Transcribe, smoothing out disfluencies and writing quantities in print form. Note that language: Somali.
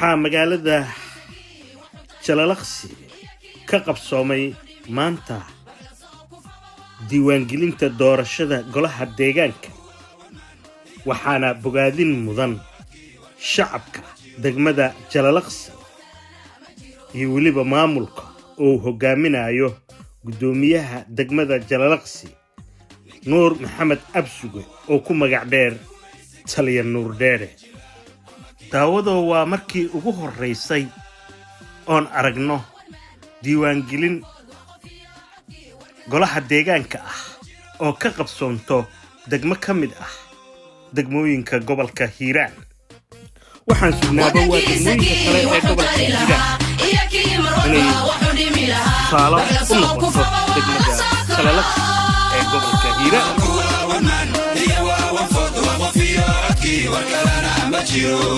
magaalada Jalalaqsi ka qabsoomay maanta diiwaangelinta doorashada golaha deegaanka waxaana bogaadin mudan shacabka degmada Jalalaqsi iyo waliba maamulka oo hogaaminayo gudoomiyaha degmada Jalalaqsi Nuur Maxamed Absuge oo ku magac dheer Taliya Nuur Dheere daawado waa markii ugu horeysay oon aragno diiwaangelin golaha deegaanka ah oo ka qabsoonto degmo ka mid ah degmooyinka gobolka Hiiraan waxaan sugnaaba waa degmooyinka kale ee gobolka Hiiraan saalo u noqoto degmada Jalalaqsi ee gobolka Hiiraan وكلنا مجيرو